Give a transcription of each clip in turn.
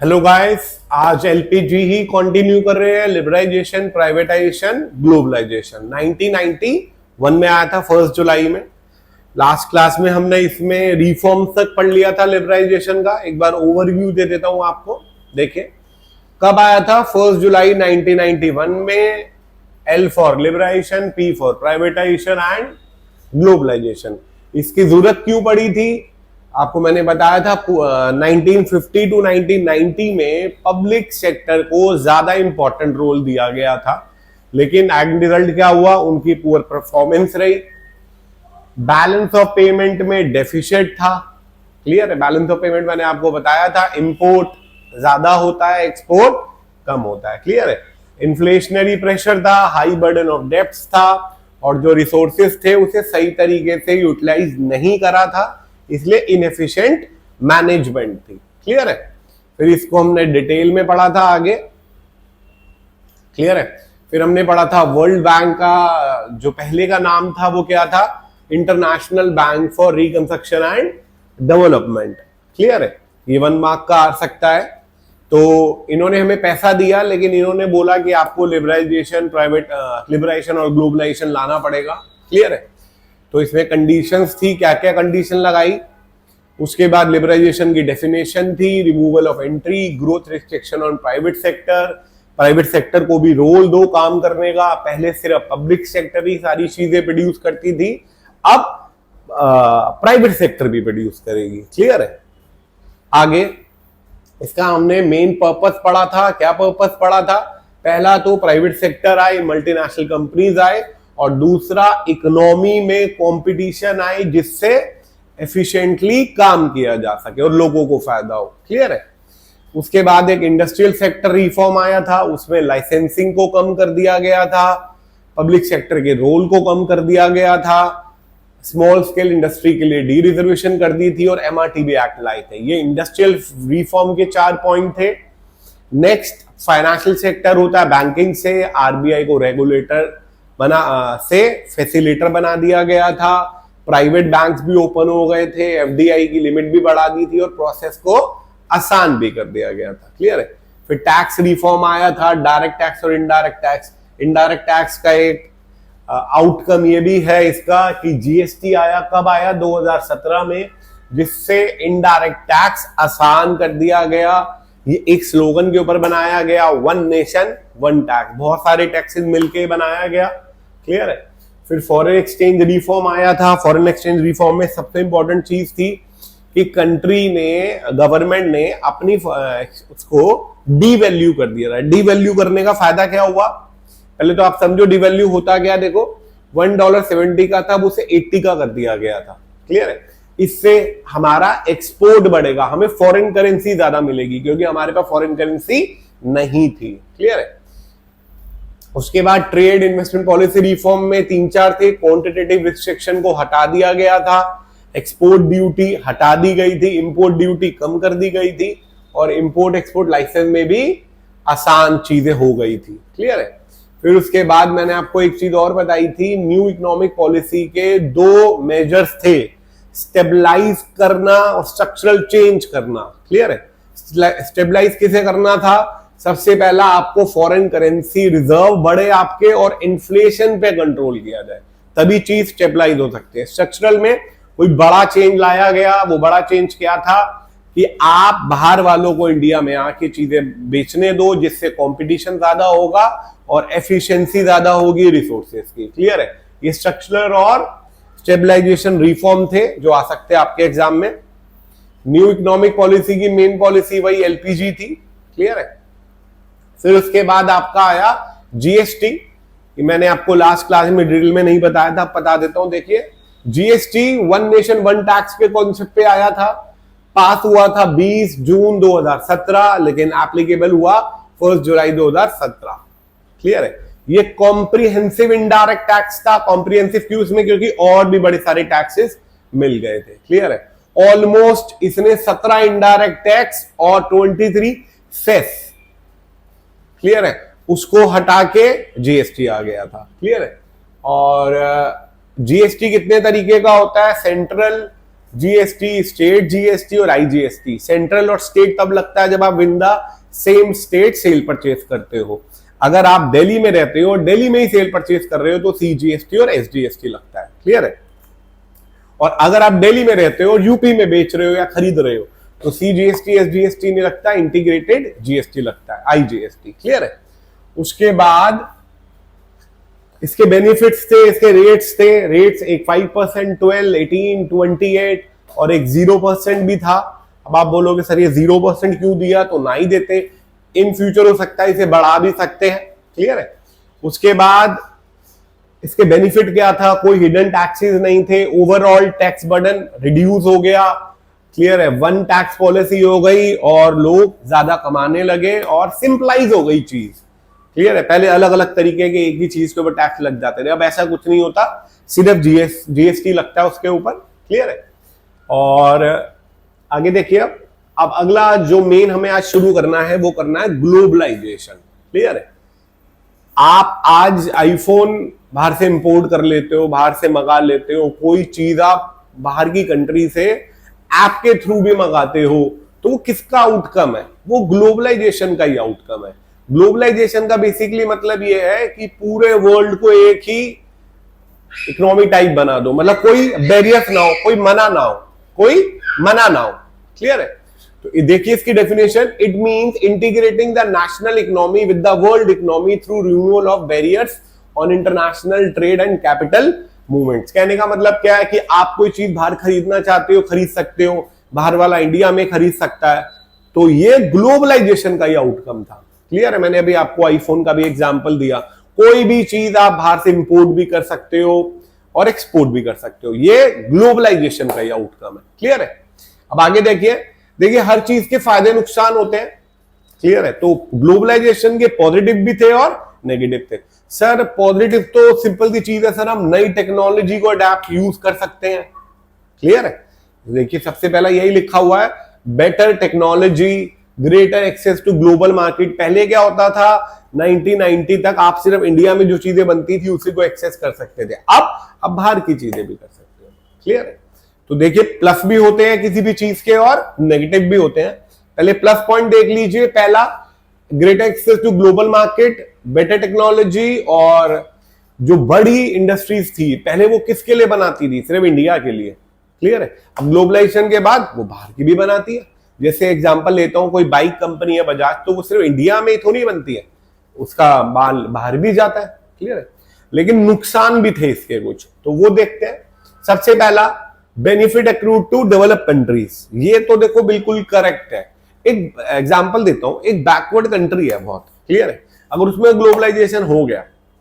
Hello guys, आज LPG ही continue कर रहे हैं। लिबराइजेशन, प्राइवेटाइजेशन, ग्लोबलाइजेशन 1991 में आया था 1 जुलाई में। लास्ट क्लास में हमने इसमें रिफॉर्म्स तक पढ़ लिया था लिबराइजेशन का। एक बार ओवरव्यू दे देता हूं आपको। देखिए कब आया था, 1 जुलाई 1991 में। L for liberalisation, P for privatisation and globalisation. इसकी जरूरत क्यों पड़ी थी आपको मैंने बताया था। 1950 टू 1990 में पब्लिक सेक्टर को ज्यादा इंपॉर्टेंट रोल दिया गया था, लेकिन एंड रिजल्ट क्या हुआ, उनकी पुअर परफॉर्मेंस रही। बैलेंस ऑफ पेमेंट में डेफिसिट था। क्लियर है। बैलेंस ऑफ पेमेंट मैंने आपको बताया था, इंपोर्ट ज्यादा होता है, एक्सपोर्ट कम होता है। क्लियर है। इन्फ्लेशनरी प्रेशर था, हाई बर्डन ऑफ डेब्ट्स था, और जो रिसोर्सेज थे उसे सही तरीके से यूटिलाइज नहीं करा था, इसलिए इनएफिशिएंट मैनेजमेंट थी। क्लियर है। फिर इसको हमने डिटेल में पढ़ा था आगे। क्लियर है। फिर हमने पढ़ा था वर्ल्ड बैंक का जो पहले का नाम था वो क्या था, international bank for reconstruction and development. Clear है। ये 1 मार्क का आ सकता है। तो इन्होंने हमें पैसा दिया, लेकिन इन्होंने बोला कि आपको लिबराइजेशन, लिबराइजेशन और ग्लोबलाइजेशन लाना पड़ेगा। क्लियर है। तो इसमें कंडीशंस थी, क्या क्या कंडीशन लगाई। उसके बाद लिबराइजेशन की डेफिनेशन थी, removal of entry, growth restriction on private sector. Private sector को भी रोल दो काम करने का। पहले सिर्फ पब्लिक सेक्टर ही सारी चीजें प्रोड्यूस करती थी, अब प्राइवेट सेक्टर भी प्रोड्यूस करेगी। क्लियर है। आगे इसका हमने मेन पर्पस पढ़ा था। क्या पर्पस पढ़ा था, पहला तो प्राइवेट सेक्टर आए, मल्टीनेशनल कंपनीज आए, और दूसरा इकोनॉमी में कंपटीशन आए जिससे एफिशिएंटली काम किया जा सके और लोगों को फायदा हो। क्लियर है। उसके बाद एक इंडस्ट्रियल सेक्टर रिफॉर्म आया था, उसमें लाइसेंसिंग को कम कर दिया गया था, पब्लिक सेक्टर के रोल को कम कर दिया गया था, स्मॉल स्केल इंडस्ट्री के लिए डी रिजर्वेशन कर दी थी, और एमआरटीबी एक्ट लाए थे। ये इंडस्ट्रियल रिफॉर्म के 4 पॉइंट थे। नेक्स्ट फाइनेंशियल सेक्टर होता है, बैंकिंग से आरबीआई को रेगुलेटर से फैसिलिटेटर बना दिया गया था। प्राइवेट बैंक्स भी ओपन हो गए थे, एफडीआई की लिमिट भी बढ़ा दी थी, और प्रोसेस को आसान भी कर दिया गया था। क्लियर है। फिर टैक्स रिफॉर्म आया था, डायरेक्ट टैक्स और इनडायरेक्ट टैक्स। इनडायरेक्ट टैक्स का एक आउटकम ये भी है इसका कि जीएसटी आया, कब आया, 2017 में, जिससे इनडायरेक्ट टैक्स आसान कर दिया गया। ये एक स्लोगन के ऊपर बनाया गया, 1 नेशन 1 टैक्स। बहुत सारे टैक्सेस मिलके बनाया गया। क्लियर है। फिर फॉरेन एक्सचेंज रिफॉर्म आया था। फॉरेन एक्सचेंज रिफॉर्म में सबसे इंपॉर्टेंट चीज थी कि कंट्री ने, गवर्नमेंट ने अपनी उसको डीवैल्यू कर दिया था। डीवैल्यू करने का फायदा क्या हुआ, पहले तो आप समझो डीवैल्यू होता क्या। देखो $1.70 का था, उसे 80 का कर दिया गया था। क्लियर है। इससे हमारा एक्सपोर्ट बढ़ेगा, हमें फॉरेन करेंसी ज्यादा मिलेगी, क्योंकि हमारे पास फॉरेन करेंसी नहीं थी। क्लियर है। उसके बाद ट्रेड इन्वेस्टमेंट पॉलिसी रिफॉर्म में 3-4 थे। क्वांटिटेटिव रिस्ट्रिक्शन को हटा दिया गया था, एक्सपोर्ट ड्यूटी हटा दी गई थी, इंपोर्ट ड्यूटी कम कर दी गई थी, और इंपोर्ट एक्सपोर्ट लाइसेंस में भी आसान चीजें हो गई थी। क्लियर है। फिर उसके बाद मैंने आपको एक चीज और बताई थी, न्यू इकोनॉमिक पॉलिसी के 2 मेजर्स थे, स्टेबलाइज करना और स्ट्रक्चरल चेंज करना। क्लियर है। स्टेबलाइज किसे करना था, सबसे पहला आपको फॉरेन करेंसी रिजर्व बढ़े आपके, और इन्फ्लेशन पे कंट्रोल किया जाए, तभी चीज स्टेबलाइज हो सकती है। स्ट्रक्चरल में कोई बड़ा चेंज लाया गया। वो बड़ा चेंज क्या था कि आप बाहर वालों को इंडिया में आके चीजें बेचने दो, जिससे कंपटीशन ज्यादा होगा और एफिशिएंसी ज्यादा होगी रिसोर्सेज की। क्लियर है। ये स्ट्रक्चरल और स्टेबलाइजेशन रिफॉर्म थे जो आ सकते हैं आपके एग्जाम में। न्यू इकोनॉमिक पॉलिसी की मेन पॉलिसी वही एलपीजी थी। क्लियर है। फिर उसके बाद आपका आया जीएसटी। मैंने आपको लास्ट क्लास में डिटेल में नहीं बताया था, बता देता हूं। देखिए जीएसटी 1 नेशन 1 टैक्स के कॉन्सेप्ट पे आया था, पास हुआ था 20 जून 2017, लेकिन एप्लीकेबल हुआ 1 जुलाई 2017। क्लियर है। ये कॉम्प्रिहेंसिव इनडायरेक्ट टैक्स था। कॉम्प्रिहेंसिव क्यों इसमें, क्योंकि और भी बड़े सारे टैक्सेस मिल गए थे। क्लियर है। ऑलमोस्ट इसने 17 इनडायरेक्ट टैक्स और 23 सेस, क्लियर है, उसको हटा के जीएसटी आ गया था। क्लियर है। और जीएसटी कितने तरीके का होता है, सेंट्रल, जीएसटी, स्टेट जीएसटी और आईजीएसटी। सेंट्रल और स्टेट तब लगता है जब आप with the same state sale purchase करते हो। अगर आप दिल्ली में रहते हो और दिल्ली में ही सेल परचेज कर रहे हो तो सीजीएसटी और एसजीएसटी लगता है। क्लियर है? और अगर आप दिल्ली में रहते हो और यूपी में बेच रहे हो या खरीद रहे हो तो सीजीएसटी एसजीएसटी नहीं लगता, इंटीग्रेटेड जीएसटी लगता है, आईजीएसटी। क्लियर है? उसके बाद इसके बेनिफिट्स थे, इसके रेट्स थे। रेट्स एक 5%, 12, 18, 28 और एक 0% भी था। अब आप बोलोगे सर ये 0% क्यों दिया, तो ना ही देते, इन फ्यूचर हो सकता है इसे बढ़ा भी सकते हैं। क्लियर है? उसके बाद इसके बेनिफिट क्या था, कोई हिडन टैक्सेस नहीं थे, ओवरऑल टैक्स बर्डन रिड्यूस हो गया। क्लियर है? वन टैक्स पॉलिसी हो गई और लोग ज्यादा कमाने लगे और सिंपलाइज हो गई चीज। क्लियर है? पहले अलग अलग तरीके के एक ही चीज के ऊपर टैक्स लग जाते थे, अब ऐसा कुछ नहीं होता, सिर्फ जीएसटी लगता है उसके ऊपर। क्लियर है? और आगे देखिए, अब अगला जो मेन हमें आज शुरू करना है वो करना है ग्लोबलाइजेशन। क्लियर है? आप आज आईफोन बाहर से इंपोर्ट कर लेते हो, बाहर से मंगा लेते हो, कोई चीज आप बाहर की कंट्री से ऐप के थ्रू भी मंगाते हो, तो वो किसका आउटकम है? वो ग्लोबलाइजेशन का ही आउटकम है। ग्लोबलाइजेशन का बेसिकली मतलब ये है कि पूरे वर्ल्ड को एक ही इकोनॉमी टाइप बना दो, मतलब कोई बैरियर ना हो, कोई मना ना हो, कोई मना ना हो। क्लियर है? तो देखिए इसकी definition, it means integrating the national economy with the world economy through removal of barriers on international trade and capital movements. कहने का मतलब क्या है कि आप कोई चीज बाहर खरीदना चाहते हो, खरीद सकते हो, बाहर वाला इंडिया में खरीद सकता है। तो ये ग्लोबलाइजेशन का ही आउटकम था। क्लियर है? मैंने अभी आपको आईफोन का भी एग्जांपल दिया, कोई भी चीज आप बाहर से इंपोर्ट भी कर सकते हो और एक्सपोर्ट भी कर सकते हो, ये ग्लोबलाइजेशन का ही आउटकम है। क्लियर है? अब आगे देखिए हर चीज के फायदे नुकसान होते हैं। क्लियर है? तो ग्लोबलाइजेशन के पॉजिटिव भी थे और नेगेटिव थे। सर पॉजिटिव तो सिंपल सी चीज है सर, हम नई टेक्नोलॉजी को अडैप्ट यूज कर सकते हैं। क्लियर है? देखिए सबसे पहला यही लिखा हुआ है, better technology, greater access to global market. पहले क्या होता था, 1990 तक आप सिर्फ इंडिया में जो चीजें बनती थी उसी को एक्सेस कर सकते थे, अब बाहर की चीजें भी कर सकते हो। क्लियर है? तो देखिए प्लस भी होते हैं किसी भी चीज के और नेगेटिव भी होते हैं। पहले प्लस पॉइंट देख लीजिए, पहला greater access to global market, better technology. और जो बड़ी इंडस्ट्रीज थी पहले वो किसके लिए बनाती थी, सिर्फ इंडिया के लिए। क्लियर है? अब ग्लोबलाइजेशन के बाद वो बाहर की भी बनाती है। जैसे एग्जांपल लेता हूं, कोई बाइक कंपनी है बजाज, तो वो सिर्फ इंडिया में थोड़ी बनती है, उसका माल बाहर भी जाता है। क्लियर है? लेकिन नुकसान भी थे इसके कुछ, तो वो देखते हैं। सबसे पहला, benefit accrued to develop countries. ये तो देखो बिल्कुल करेक्ट है। एक एग्जांपल देता हूं, एक बैकवर्ड कंट्री है बहुत। क्लियर है? अगर उसमें ग्लोबलाइजेशन हो गया,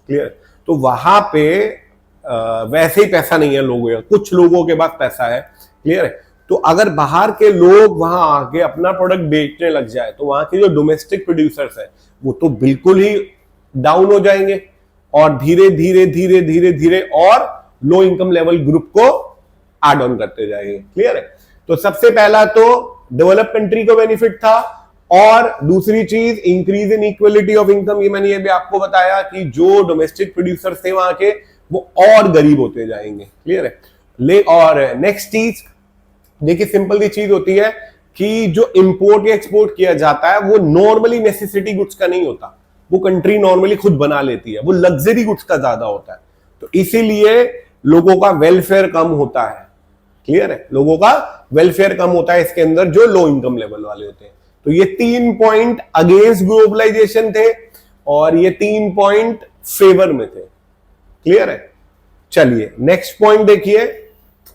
क्लियर, तो वहां पे वैसे ही पैसा नहीं है लोगों का, कुछ लोगों के पास पैसा है। क्लियर है? तो अगर बाहर के लोग वहां आके अपना प्रोडक्ट बेचने लग जाए तो वहां के जो डोमेस्टिक प्रोड्यूसर्स है वो तो बिल्कुल ही डाउन हो जाएंगे और धीरे धीरे धीरे धीरे धीरे और लो इनकम लेवल ग्रुप को एड ऑन करते जाएंगे। क्लियर है? तो सबसे पहला तो डेवलप कंट्री को बेनिफिट था। और दूसरी चीज, increase in equality of income. ये मैंने ये भी आपको बताया कि जो डोमेस्टिक प्रोड्यूसर्स थे वहां के वो और गरीब होते जाएंगे। क्लियर है? और नेक्स्ट चीज देखिए, सिंपल सी चीज होती है कि जो इंपोर्ट या एक्सपोर्ट किया जाता है वो नॉर्मली नेसेसिटी गुड्स का नहीं होता, वो कंट्री नॉर्मली खुद बना लेती है, वो लग्जरी गुड्स का ज्यादा होता है। तो इसीलिए लोगों का वेलफेयर कम होता है। क्लियर है? लोगों का वेलफेयर कम होता है इसके अंदर जो लो इनकम लेवल वाले होते हैं। तो ये 3 पॉइंट अगेंस्ट ग्लोबलाइजेशन थे और ये 3 पॉइंट फेवर में थे। क्लियर है? चलिए नेक्स्ट पॉइंट देखिए,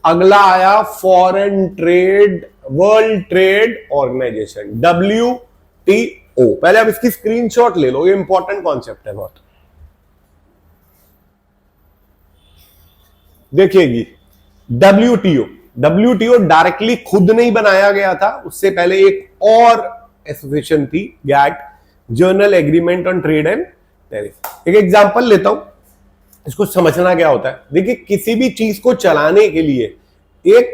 अगला आया foreign trade, world trade organisation, WTO। पहले आप इसकी स्क्रीनशॉट ले लो, ये इंपॉर्टेंट कॉन्सेप्ट है बहुत। देखिएगी, WTO डायरेक्टली खुद नहीं बनाया गया था, उससे पहले एक और एसोसिएशन थी, GATT, general agreement on trade and tariff. एक एग्जांपल लेता हूं, इसको समझना क्या होता है। देखिए किसी भी चीज को चलाने के लिए एक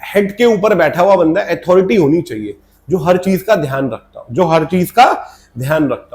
हेड के ऊपर बैठा हुआ बंदा, अथॉरिटी होनी चाहिए जो हर चीज का ध्यान रखता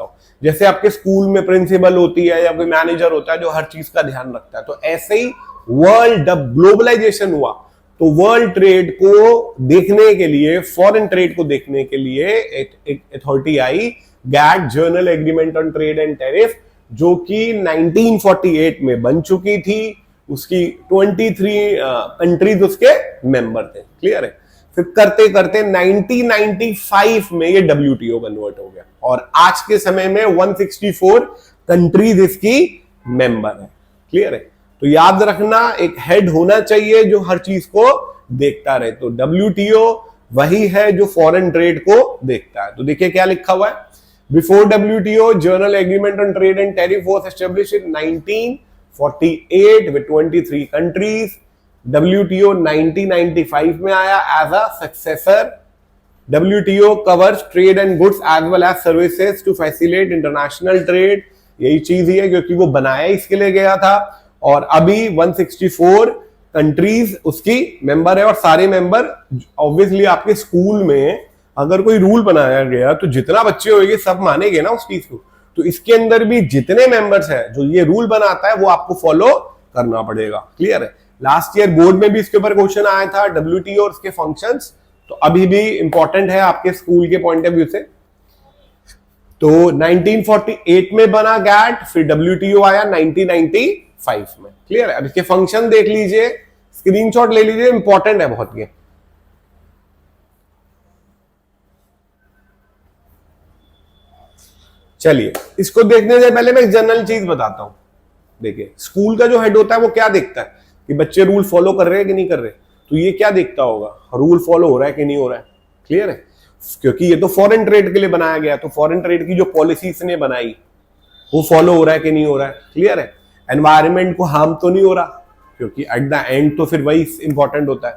हो, जैसे आपके स्कूल में प्रिंसिपल होती है या कोई मैनेजर होता है जो हर चीज का ध्यान रखता है, तो ऐसे ही वर्ल्ड जब ग्लोबलाइजेशन हुआ तो वर्ल्ड ट्रेड को देखने के लिए, फॉरेन ट्रेड को देखने के लिए एक अथॉरिटी आई, GATT, general agreement on trade and tariff, जो कि 1948 में बन चुकी थी। उसकी 23 कंट्रीज उसके मेंबर थे। क्लियर है? फिर करते करते 1995 में ये WTO कन्वर्ट हो गया और आज के समय में 164 कंट्रीज इसकी मेंबर है। क्लियर है? तो याद रखना, एक हेड होना चाहिए जो हर चीज को देखता रहे। तो WTO वही है जो फॉरेन ट्रेड को देखता है। तो देखिए क्या लिखा हुआ है, before WTO general agreement on trade and tariff was established in 1948 with 23 countries. WTO 1995 में आया as a successor. WTO covers trade and goods as well as services to facilitate international trade। यही चीज ही है क्योंकि वो बनाया इसके लिए गया था और अभी 164 कंट्रीज उसकी मेंबर है और सारे मेंबर ऑब्वियसली आपके स्कूल में अगर कोई रूल बनाया गया तो जितना बच्चे होंगे सब मानेंगे ना उस चीज को। तो इसके अंदर भी जितने मेंबर्स हैं जो ये रूल बनाता है वो आपको फॉलो करना पड़ेगा। क्लियर है? लास्ट ईयर बोर्ड में भी इसके ऊपर क्वेश्चन आया था, WTO और उसके फंक्शंस, तो अभी भी इंपॉर्टेंट है आपके स्कूल के पॉइंट ऑफ व्यू से। तो 1948 में बना गैट, फिर WTO आया 1995 में। क्लियर है? अब इसके फंक्शन देख लीजिए, स्क्रीनशॉट ले लीजिए, इंपॉर्टेंट है बहुत ये। चलिए, इसको देखने से पहले मैं एक जनरल चीज बताता हूं। देखिए, स्कूल का जो हेड होता है वो क्या देखता है कि बच्चे रूल फॉलो कर रहे हैं कि नहीं कर रहे। तो ये क्या देखता होगा, रूल फॉलो हो रहा है कि नहीं हो रहा है। क्लियर है? क्योंकि ये तो फॉरेन ट्रेड के लिए बनाया गया, तो फॉरेन ट्रेड की जो पॉलिसीज ने बनाई वो फॉलो हो रहा है कि नहीं हो रहा है। क्लियर है? एनवायरमेंट को हार्म तो नहीं हो रहा, क्योंकि एट द एंड तो फिर वही इंपॉर्टेंट होता है।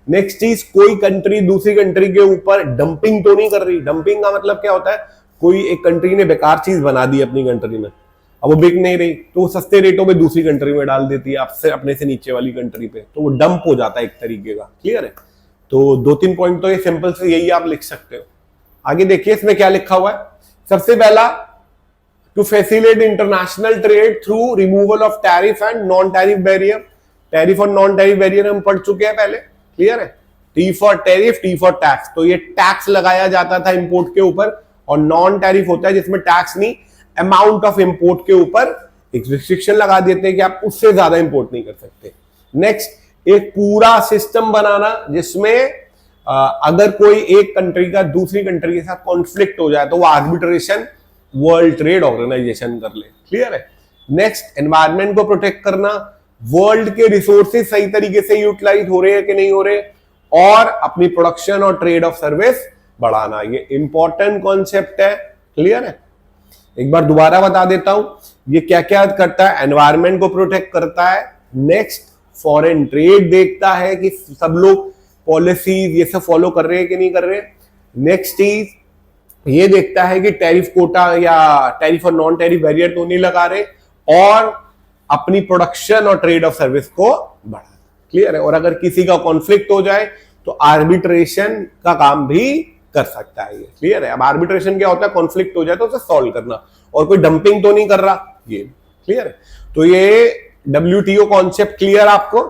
नेक्स्ट चीज, कोई कंट्री दूसरी कंट्री के ऊपर डंपिंग तो नहीं कर रही। डंपिंग का मतलब क्या होता है, कोई एक कंट्री ने बेकार चीज बना दी अपनी कंट्री में, अब वो बिक नहीं रही तो वो सस्ते रेटों में दूसरी कंट्री में डाल देती है, आपसे अपने से नीचे वाली कंट्री पे, तो वो डंप हो जाता है एक तरीके का। क्लियर है? तो 2-3 पॉइंट तो ये सिंपल से यही आप लिख सकते हो। आगे देखिए इसमें क्या लिखा हुआ है। सबसे पहला, to facilitate international trade through removal of tariff and non tariff barrier. Tariff और नॉन टैरिफ बैरियर हम पढ़ चुके हैं पहले। क्लियर है? T for tariff, T for tax. तो ये टैक्स लगाया जाता था इंपोर्ट के ऊपर, और नॉन टैरिफ होता है जिसमें टैक्स नहीं, अमाउंट ऑफ इंपोर्ट के ऊपर एक रिस्ट्रिक्शन लगा देते हैं कि आप उससे ज्यादा इंपोर्ट नहीं कर सकते। नेक्स्ट, एक पूरा सिस्टम बनाना जिसमें अगर कोई एक कंट्री का दूसरी कंट्री के साथ कॉन्फ्लिक्ट हो जाए तो वो आर्बिट्रेशन वर्ल्ड ट्रेड ऑर्गेनाइजेशन कर ले। क्लियर है? नेक्स्ट, एनवायरमेंट को प्रोटेक्ट करना, वर्ल्ड के रिसोर्सेज सही तरीके से यूटिलाइज हो रहे हैं कि नहीं हो रहे, और अपनी प्रोडक्शन और ट्रेड ऑफ सर्विस बढ़ाना। ये इंपॉर्टेंट कॉन्सेप्ट है। क्लियर है? एक बार दोबारा बता देता हूं, ये क्या क्या करता है। एनवायरमेंट को प्रोटेक्ट करता है। नेक्स्ट, फॉरेन ट्रेड देखता है कि सब लोग पॉलिसीज ये सब फॉलो कर रहे हैं कि नहीं कर रहे। नेक्स्ट चीज ये देखता है कि टैरिफ कोटा या टैरिफ और नॉन टैरिफ बैरियर तो नहीं लगा रहे, और अपनी प्रोडक्शन और ट्रेड ऑफ सर्विस को बढ़ा। क्लियर है? और अगर किसी का कॉन्फ्लिक्ट हो जाए तो आर्बिट्रेशन का काम भी कर सकता है ये। क्लियर है? अब आर्बिट्रेशन क्या होता है, कॉन्फ्लिक्ट हो जाए तो उसे सॉल्व करना, और कोई डंपिंग तो नहीं कर रहा ये। क्लियर है? तो ये WTO कॉन्सेप्ट क्लियर आपको।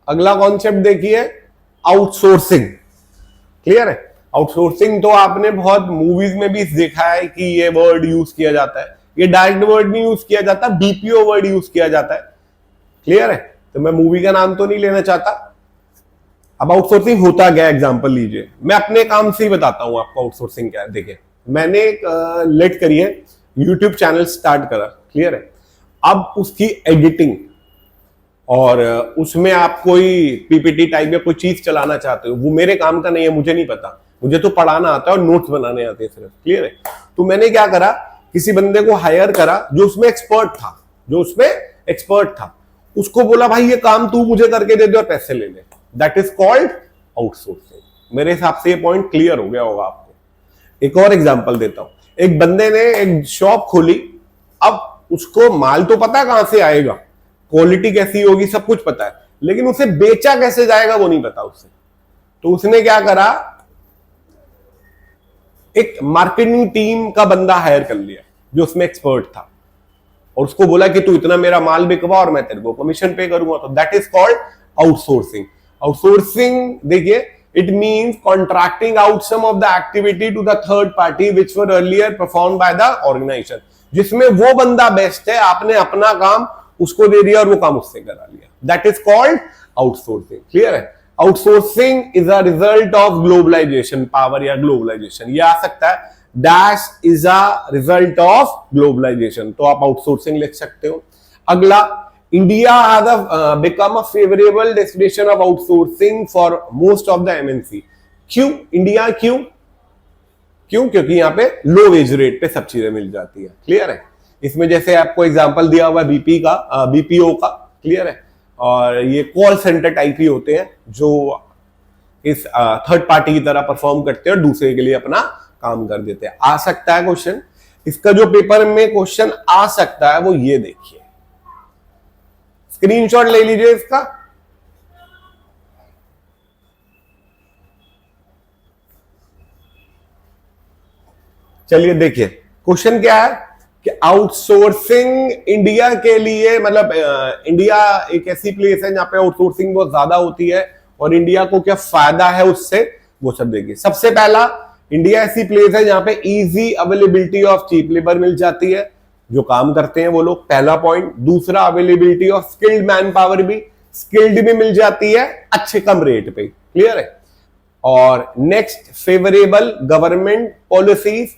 अगला कॉन्सेप्ट देखिए, आउटसोर्सिंग। क्लियर है? आउटसोर्सिंग तो आपने बहुत मूवीज में भी देखा है कि ये वर्ड यूज किया जाता है। ये डायरेक्ट वर्ड नहीं यूज किया जाता, BPO वर्ड यूज किया जाता है। क्लियर है? तो मैं मूवी का नाम तो नहीं लेना चाहता। अब आउटसोर्सिंग होता क्या, एग्जांपल लीजिए, मैं अपने काम से ही बताता हूं आपको आउटसोर्सिंग क्या है। देखिए, मैंने एक लेट करिए यूट्यूब चैनल स्टार्ट करा। क्लियर है? अब उसकी एडिटिंग और उसमें आप कोई PPT टाइप या कोई चीज चलाना चाहते हो, वो मेरे काम का नहीं है, मुझे नहीं पता, मुझे तो पढ़ाना आता है और नोट्स बनाने आते हैं सिर्फ। क्लियर है? तो मैंने क्या करा, किसी बंदे को हायर करा जो उसमें एक्सपर्ट था, उसको बोला भाई ये काम तू मुझे करके दे दे और पैसे ले ले। That is called outsourcing. मेरे हिसाब से ये पॉइंट क्लियर हो गया होगा आपको। एक और एग्जांपल देता हूं। एक बंदे ने एक शॉप खोली, अब उसको माल तो पता है कहां से आएगा, क्वालिटी कैसी होगी, सब कुछ पता है, लेकिन उसे बेचा कैसे जाएगा वो नहीं पता उससे। तो उसने क्या करा, एक मार्केटिंग टीम का बंदा हायर कर लिया। जो उसमें एक्सपर्ट था, और उसको बोला कि तू इतना मेरा माल बिकवा और मैं तेरे को कमीशन पे करूंगा, तो that is called outsourcing. Outsourcing देखिए, it means contracting out some of the activity to the third party which were earlier perform by the organisation, जिसमें वो बंदा बेस्ट है, आपने अपना काम उसको दे दिया और वो काम उससे करा लिया, that is called outsourcing. Clear है? Outsourcing is a result of globalisation power या ग्लोबलाइजेशन, ये आ सकता है dash is a result of globalisation, तो आप आउटसोर्सिंग लिख सकते हो। अगला, India has become a favourable destination of outsourcing for most of the MNC. क्यों इंडिया? क्यों? क्योंकि यहाँ पे लो वेज रेट पे सब चीजें मिल जाती है। क्लियर है? इसमें जैसे आपको एग्जांपल दिया हुआ है बीपी का, बीपीओ का। क्लियर है? और ये कॉल सेंटर टाइप ही होते हैं जो इस थर्ड पार्टी की तरह परफॉर्म करते हैं और दूसरे के लिए अपना काम कर देते हैं। आ सकता है क्वेश्चन, इसका जो पेपर में क्वेश्चन आ सकता है वो ये देखिए, स्क्रीनशॉट ले लीजिए इसका। चलिए देखिए क्वेश्चन क्या है कि आउटसोर्सिंग इंडिया के लिए, मतलब इंडिया एक ऐसी प्लेस है जहां पे आउटसोर्सिंग बहुत ज्यादा होती है और इंडिया को क्या फायदा है उससे, वो सब देखिए। सबसे पहला, इंडिया ऐसी प्लेस है जहां पे easy availability of cheap labour मिल जाती है, जो काम करते हैं वो लोग, पहला पॉइंट। दूसरा, availability of skilled man power भी, स्किल्ड भी मिल जाती है अच्छे कम रेट पे। क्लियर है? और नेक्स्ट, फेवरेबल गवर्नमेंट पॉलिसीज।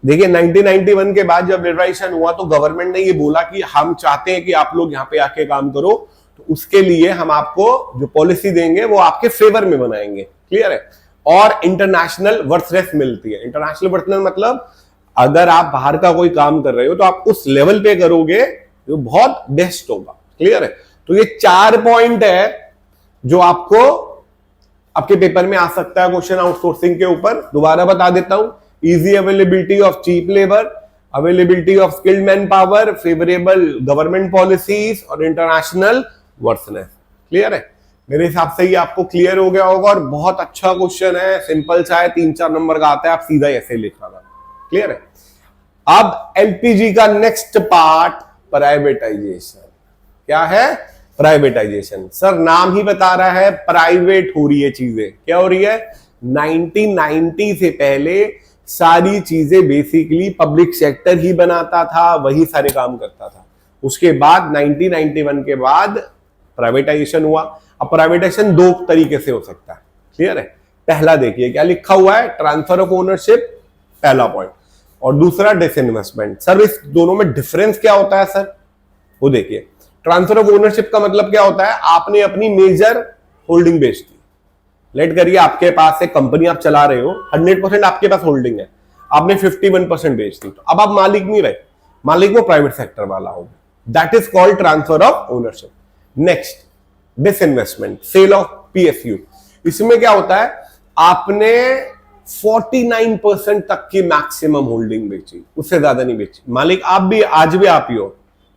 देखिए 1991 के बाद जब लिबरेशन हुआ तो गवर्नमेंट ने ये बोला कि हम चाहते हैं कि आप लोग यहाँ पे आके काम करो, तो उसके लिए हम आपको जो पॉलिसी देंगे वो आपके फेवर में बनाएंगे। क्लियर है? और इंटरनेशनल वर्थनेस मिलती है। इंटरनेशनल वर्थनेस मतलब अगर आप बाहर का कोई काम कर रहे हो तो आप उस लेवल पे करोगे जो बहुत बेस्ट होगा। क्लियर है? तो ये 4 पॉइंट है जो आपको आपके पेपर में आ सकता है क्वेश्चन आउटसोर्सिंग के ऊपर। दोबारा बता देता हूं, easy availability of cheap labour, availability of skilled man power, favourable government policies और इंटरनेशनल वर्थनेस। क्लियर है? मेरे हिसाब से ये आपको क्लियर हो गया होगा और बहुत अच्छा क्वेश्चन है, सिंपल सा है, 3-4 नंबर का आता है, आप सीधा ऐसे लिखाना। क्लियर है? अब एलपीजी का नेक्स्ट पार्ट, प्राइवेटाइजेशन। क्या है? प्राइवेटाइजेशन। सर नाम ही बता रहा है प्राइवेट हो रही है चीजें। क्या हो रही है? 1990 से पहले सारी चीजें बेसिकली पब्लिक सेक्टर ही बनाता था, वही सारे काम करता था। उसके बाद 1991 के बाद प्राइवेटाइजेशन हुआ। अब प्राइवेटाइजेशन 2 तरीके से हो सकता है। क्लियर है? पहला देखिए क्या लिखा हुआ है, ट्रांसफर ऑफ ओनरशिप, पहला पॉइंट, और दूसरा डिसइन्वेस्टमेंट। सर इस दोनों में डिफरेंस क्या होता है सर? वो देखिए, ट्रांसफर ऑफ ओनरशिप का मतलब क्या होता है, आपने अपनी मेजर होल्डिंग बेच दी। लेट करिए आपके पास एक कंपनी आप चला रहे हो, 100% आपके पास होल्डिंग है, आपने 51% बेच दी, तो अब आप मालिक नहीं रहे, मालिक वो प्राइवेट सेक्टर वाला होगा। That is called transfer of ownership. Next, disinvestment, sale of PSU. इसमें क्या होता है, आपने 49% तक की मैक्सिमम होल्डिंग बेची, उससे ज्यादा नहीं बेची। मालिक आप भी, आज भी आप ही हो।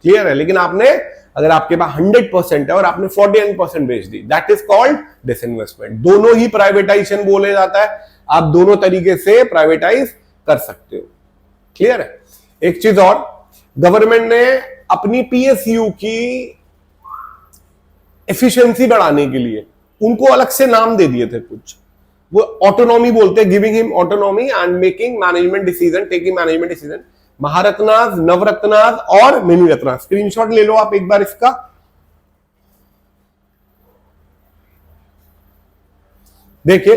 क्लियर है? लेकिन आपने, अगर आपके पास 100% है और आपने 49% बेच दी, दैट इज कॉल्ड डिसइन्वेस्टमेंट। दोनों ही प्राइवेटाइजेशन बोले जाता है, आप दोनों तरीके से प्राइवेटाइज कर सकते हो। क्लियर है? एक चीज और, गवर्नमेंट ने अपनी पीएसयू की एफिशिएंसी बढ़ाने के लिए उनको अलग से नाम दे दिए थे कुछ, वो ऑटोनॉमी बोलते हैं, giving him autonomy and making management decision, taking management decision. Maharatnas, Navratnas और मिनी रत्नाज। स्क्रीनशॉट ले लो आप एक बार इसका। देखिए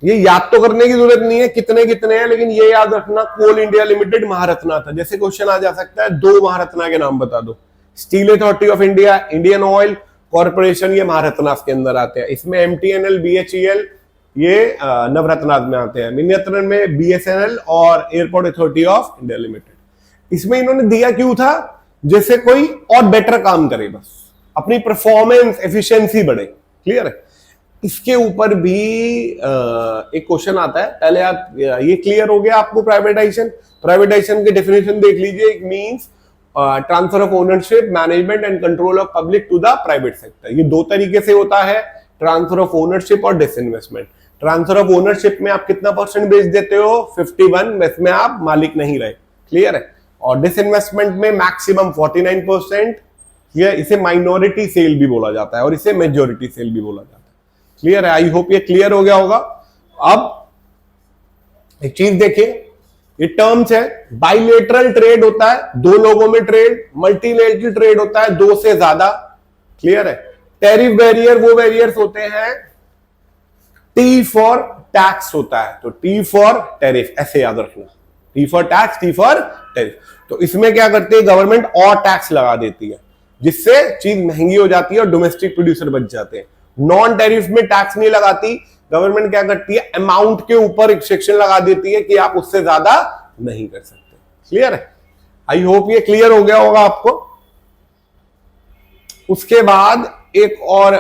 ये याद तो करने की जरूरत नहीं है कितने कितने हैं, लेकिन ये याद रखना, कोल इंडिया लिमिटेड महारत्ना था। जैसे क्वेश्चन आ जा सकता है, 2 महारत्ना के नाम बता दो। Steel authority of India, Indian oil corporation, ये महारत्नास के अंदर आते हैं। इसमें एमटीएनएल, बीएचईएल ये नवरत्नास में आते हैं। मिनी रत्न में बीएसएनएल और airport authority of India limited. इसमें इन्होंने दिया क्यों था, जैसे कोई और बेटर काम करे, बस अपनी परफॉर्मेंस एफिशिएंसी बढ़े। क्लियर है? इसके ऊपर भी एक क्वेश्चन आता है, पहले आप ये क्लियर हो गया आपको प्राइवेटाइजेशन। प्राइवेटाइजेशन की डेफिनेशन देख लीजिए, it means transfer of ownership, management and control of public to the private sector. ये 2 तरीके से होता है, ट्रांसफर ऑफ ओनरशिप और डिसइन्वेस्टमेंट। ट्रांसफर ऑफ ओनरशिप में आप कितना % बेच देते हो, 51, इसमें आप मालिक नहीं रहे। क्लियर है। और डिसइन्वेस्टमेंट में मैक्सिमम 49%, ये इसे माइनॉरिटी सेल भी बोला जाता है और इसे मेजॉरिटी सेल भी बोला जाता है। क्लियर है, आई होप ये क्लियर हो गया होगा। अब एक चीज देखिए, ये टर्म्स है, बाइलेटरल ट्रेड होता है दो लोगों में ट्रेड, मल्टीलेटरल ट्रेड होता है दो से ज्यादा। क्लियर है। टैरिफ बैरियर वो बैरियर्स होते हैं, टी फॉर टैक्स होता है, तो टी फॉर टैरिफ, ऐसे याद रखना, T for tax, T for tariff. तो इसमें क्या करती है गवर्नमेंट, और टैक्स लगा देती है जिससे चीज महंगी हो जाती है और डोमेस्टिक प्रोड्यूसर बच जाते हैं। नॉन टैरिफ में टैक्स नहीं लगाती गवर्नमेंट, क्या करती है अमाउंट के ऊपर एक सेक्शन लगा देती है कि आप उससे ज्यादा नहीं कर सकते। क्लियर है, आई होप ये क्लियर हो गया होगा आपको। उसके बाद एक और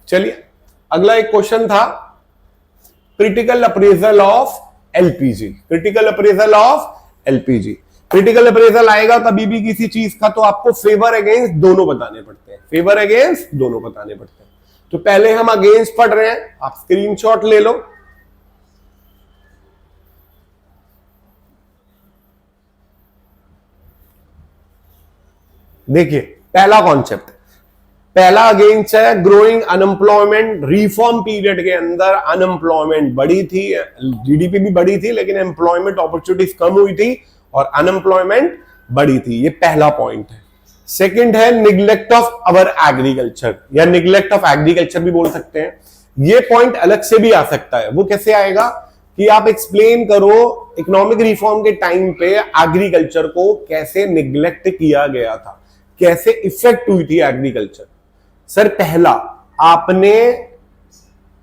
चलिए अगला एक क्वेश्चन था, critical appraisal of LPG, critical appraisal of LPG. Critical appraisal आएगा कभी भी किसी चीज का तो आपको फेवर अगेंस्ट दोनों बताने पड़ते हैं, फेवर अगेंस्ट दोनों बताने पड़ते हैं। तो पहले हम अगेंस्ट पढ़ रहे हैं, आप स्क्रीनशॉट ले लो। देखिए पहला कॉन्सेप्ट, पहला अगेंस्ट है ग्रोइंग अनएम्प्लॉयमेंट। रिफॉर्म पीरियड के अंदर अनएम्प्लॉयमेंट बढ़ी थी, जीडीपी भी बढ़ी थी, लेकिन एम्प्लॉयमेंट अपॉर्चुनिटीज कम हुई थी और अनएम्प्लॉयमेंट बढ़ी थी। ये पहला पॉइंट है। सेकंड है निग्लेक्ट ऑफ अवर एग्रीकल्चर, या निग्लेक्ट ऑफ एग्रीकल्चर भी बोल सकते हैं। ये पॉइंट अलग से भी आ सकता है। वो कैसे आएगा कि आप एक्सप्लेन करो इकोनॉमिक रिफॉर्म के टाइम पे एग्रीकल्चर को कैसे निग्लेक्ट किया गया था, कैसे इफेक्ट हुई थी एग्रीकल्चर। सर पहला, आपने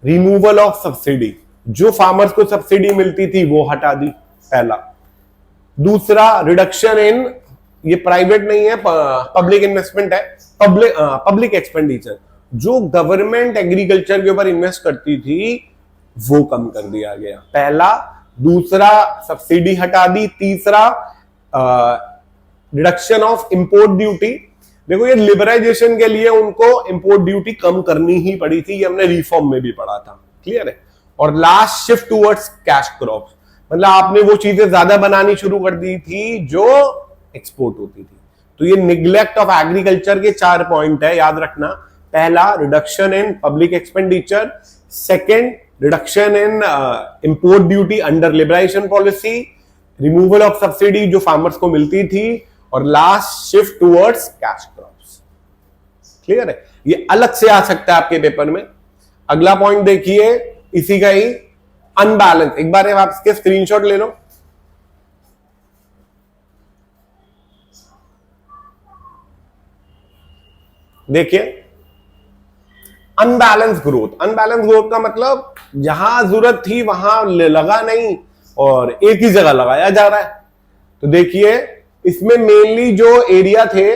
रिमूवल ऑफ सब्सिडी, जो फार्मर्स को सब्सिडी मिलती थी वो हटा दी, पहला। दूसरा, रिडक्शन इन, ये प्राइवेट नहीं है, पब्लिक इन्वेस्टमेंट है, पब्लिक एक्सपेंडिचर, जो गवर्नमेंट एग्रीकल्चर के ऊपर इन्वेस्ट करती थी वो कम कर दिया गया, पहला। दूसरा, सब्सिडी हटा दी। तीसरा, रिडक्शन ऑफ इंपोर्ट ड्यूटी। देखो ये लिबराइजेशन के लिए उनको इंपोर्ट ड्यूटी कम करनी ही पड़ी थी, ये हमने रिफॉर्म में भी पढ़ा था। क्लियर है। और last, shift towards cash crops, मतलब आपने वो चीजें ज्यादा बनानी शुरू कर दी थी जो एक्सपोर्ट होती थी। तो ये निग्लेक्ट ऑफ एग्रीकल्चर के 4 पॉइंट है, याद रखना। पहला, reduction in public expenditure. Second, reduction in import duty under liberalisation policy. Removal of subsidy जो फार्मर्स को मिलती थी। और last, shift towards cash crops. Clear है। ये अलग से आ सकता है आपके पेपर में। अगला पॉइंट देखिए इसी का ही, अनबैलेंस। एक बार आप इसके स्क्रीनशॉट ले लो। देखिए अनबैलेंस ग्रोथ, अनबैलेंस ग्रोथ का मतलब जहां जरूरत थी वहां लगा नहीं और एक ही जगह लगाया जा रहा है। तो देखिए इसमें मेनली जो एरिया थे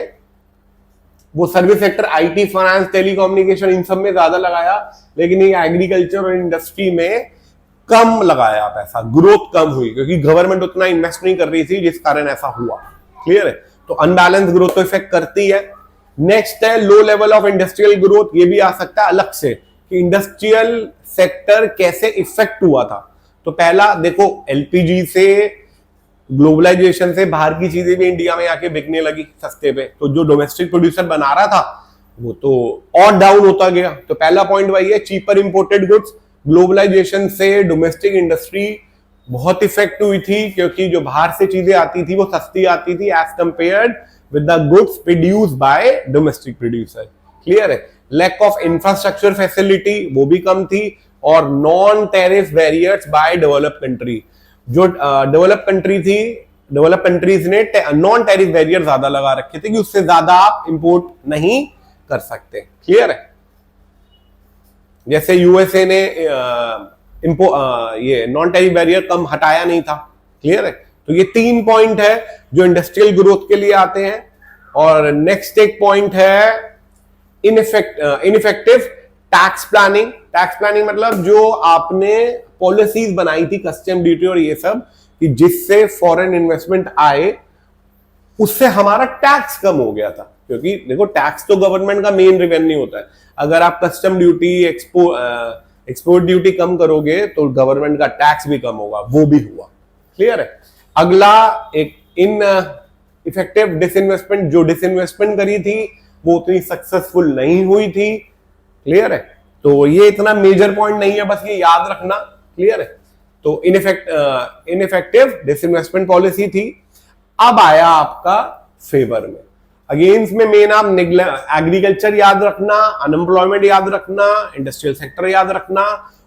वो service sector, IT, finance, telecommunication, इन सब में ज्यादा लगाया, लेकिन ये एग्रीकल्चर और इंडस्ट्री में कम लगाया पैसा, ग्रोथ कम हुई क्योंकि गवर्नमेंट उतना इन्वेस्ट नहीं कर रही थी जिस कारण ऐसा हुआ। क्लियर है। तो अनबैलेंस ग्रोथ तो इफेक्ट करती है। नेक्स्ट है low level of industrial growth, ये भी आ सकता है अलग से कि इंडस्ट्रियल सेक्टर कैसे इफेक्ट हुआ था। तो पहला देखो, एलपीजी से, ग्लोबलाइजेशन से बाहर की चीजें भी इंडिया में आके बिकने लगी सस्ते पे, तो जो डोमेस्टिक प्रोड्यूसर बना रहा था वो तो और डाउन होता गया। तो पहला पॉइंट वही है, चीपर इंपोर्टेड गुड्स। ग्लोबलाइजेशन से डोमेस्टिक इंडस्ट्री बहुत इफेक्ट हुई थी क्योंकि जो बाहर से चीजें आती थी वो सस्ती आती थी as compared with the goods produced by domestic producer। Clear है। लैक ऑफ इंफ्रास्ट्रक्चर फैसिलिटी वो भी कम थी, और non tariff barriers by develop country, जो डेवलप कंट्री थी, डेवलप कंट्रीज ने नॉन टैरिफ बैरियर ज्यादा लगा रखे थे कि उससे ज्यादा आप इंपोर्ट नहीं कर सकते। क्लियर है। जैसे यूएसए ने ये नॉन टैरिफ बैरियर कम हटाया नहीं था। क्लियर है। तो ये 3 पॉइंट है जो इंडस्ट्रियल ग्रोथ के लिए आते हैं। और नेक्स्ट एक पॉइंट है ineffective tax planning. Tax planning मतलब जो आपने पॉलिसीज बनाई थी, कस्टम ड्यूटी और ये सब, कि जिससे फॉरेन इन्वेस्टमेंट आए, उससे हमारा टैक्स कम हो गया था। क्योंकि देखो टैक्स तो गवर्नमेंट का मेन रेवेन्यू होता है, अगर आप कस्टम ड्यूटी, एक्सपोर्ट ड्यूटी कम करोगे तो गवर्नमेंट का टैक्स भी कम होगा, वो भी हुआ। क्लियर है। अगला एक इन इफेक्टिव डिसइन्वेस्टमेंट, जो डिसइन्वेस्टमेंट करी थी वो उतनी सक्सेसफुल नहीं हुई थी। क्लियर है, तो ये इतना मेजर पॉइंट नहीं है, बस ये याद रखना। क्लियर है, तो इनइफेक्टिव डिसइन्वेस्टमेंट पॉलिसी थी। अब आया आपका फेवर में, अगेंस्ट में मेन आप एग्रीकल्चर याद रखना, अनएम्प्लॉयमेंट याद रखना, इंडस्ट्रियल सेक्टर याद रखना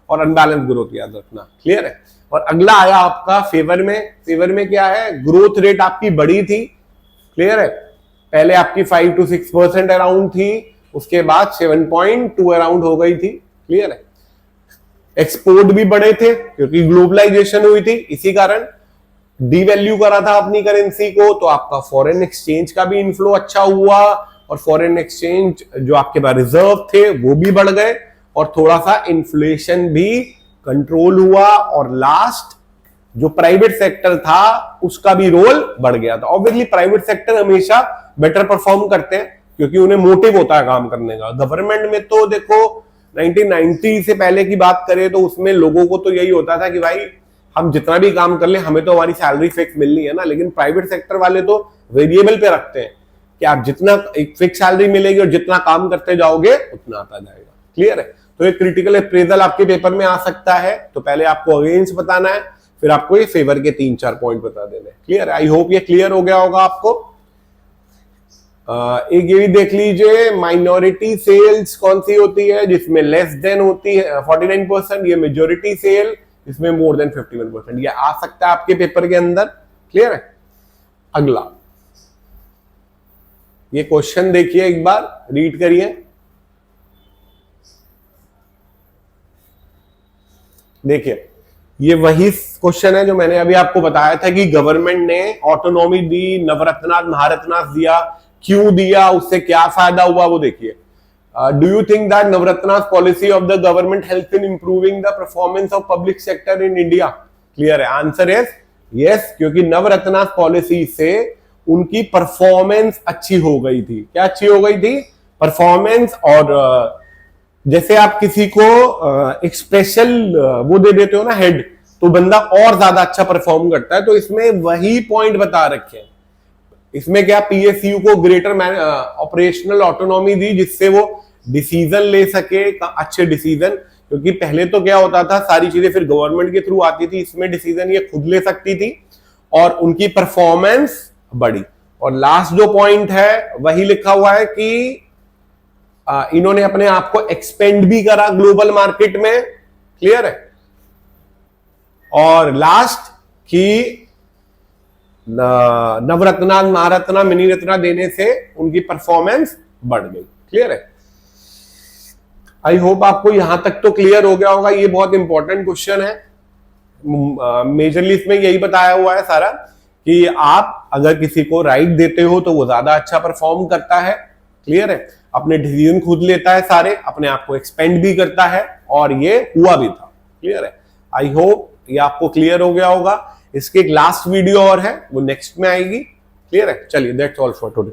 और अनबैलेंस ग्रोथ याद रखना। क्लियर है, और अगला आया आपका फेवर में। फेवर में क्या है, ग्रोथ रेट आपकी बड़ी थी। क्लियर है, पहले आपकी 5 to 6% अराउंड थी, उसके बाद 7.2 अराउंड हो गई थी। क्लियर है, एक्सपोर्ट भी बड़े थे क्योंकि ग्लोबलाइजेशन हुई थी, इसी कारण डीवैल्यू करा था अपनी करेंसी को, तो आपका फॉरेन एक्सचेंज का भी इनफ्लो अच्छा हुआ और फॉरेन एक्सचेंज जो आपके पास रिजर्व थे वो भी बढ़ गए और थोड़ा सा इन्फ्लेशन भी कंट्रोल हुआ और लास्ट जो प्राइवेट सेक्टर था उसका भी रोल बढ़ गया था। ऑब्वियसली प्राइवेट सेक्टर हमेशा बेटर परफॉर्म करते हैं क्योंकि उन्हें मोटिव होता है काम करने का। गवर्नमेंट में तो देखो 1990 से पहले की बात करें तो उसमें लोगों को तो यही होता था कि भाई हम जितना भी काम कर ले हमें तो हमारी सैलरी फिक्स मिलनी है ना, लेकिन प्राइवेट सेक्टर वाले तो वेरिएबल पे रखते हैं कि आप जितना एक फिक्स सैलरी मिलेगी और जितना काम करते जाओगे उतना आता जाएगा। क्लियर है, तो एक क्रिटिकल अप्रेजल आपके पेपर में आ सकता है, तो पहले आपको अगेंस्ट बताना है, फिर आपको ये फेवर के 3-4 पॉइंट बता देने। क्लियर है, आई होप ये क्लियर हो गया होगा आपको। एक ये भी देख लीजिए, माइनॉरिटी सेल्स कौन सी होती है, जिसमें लेस देन होती है 49%, ये मेजोरिटी सेल इसमें मोर देन 51%, ये आ सकता है आपके पेपर के अंदर। क्लियर है, अगला ये क्वेश्चन देखिए, एक बार रीड करिए। देखिए ये वही क्वेश्चन है जो मैंने अभी आपको बताया था कि गवर्नमेंट ने ऑटोनॉमी दी, नवरत्नास महारत्नास दिया, क्यों दिया, उससे क्या फायदा हुआ वो देखिए। Do you think that Navratnas policy of the government help in improving the performance of public sector in India? Clear है, आंसर इज यस, क्योंकि नवरत्नास पॉलिसी से उनकी परफॉर्मेंस अच्छी हो गई थी। क्या अच्छी हो गई थी? परफॉर्मेंस। और जैसे आप किसी को एक स्पेशल वो दे देते हो ना हेड, तो बंदा और ज्यादा अच्छा परफॉर्म करता है, तो इसमें वही पॉइंट बता रखे हैं। इसमें क्या, पीएसयू को ग्रेटर ऑपरेशनल ऑटोनॉमी दी जिससे वो डिसीजन ले सके, अच्छे डिसीजन, क्योंकि पहले तो क्या होता था सारी चीजें फिर गवर्नमेंट के थ्रू आती थी, इसमें डिसीजन ये खुद ले सकती थी और उनकी परफॉर्मेंस बढ़ी। और लास्ट जो पॉइंट है वही लिखा हुआ है कि इन्होंने अपने आप को एक्सपेंड भी करा ग्लोबल मार्केट में। क्लियर है, और लास्ट की नवरत्ना महारत्ना मिनी रत्ना देने से उनकी परफॉर्मेंस बढ़ गई। क्लियर है, आई होप आपको यहां तक तो क्लियर हो गया होगा। ये बहुत इंपॉर्टेंट क्वेश्चन है, मेजरली इसमें यही बताया हुआ है सारा कि आप अगर किसी को राइट देते हो तो वो ज्यादा अच्छा परफॉर्म करता है। क्लियर है, अपने डिसीजन खुद लेता है सारे, अपने आप को एक्सपेंड भी करता है और ये हुआ भी था। क्लियर है, आई होप ये आपको क्लियर हो गया होगा। इसकी एक लास्ट वीडियो और है, वो नेक्स्ट में आएगी। क्लियर है, चलिए दैट्स ऑल फॉर टुडे।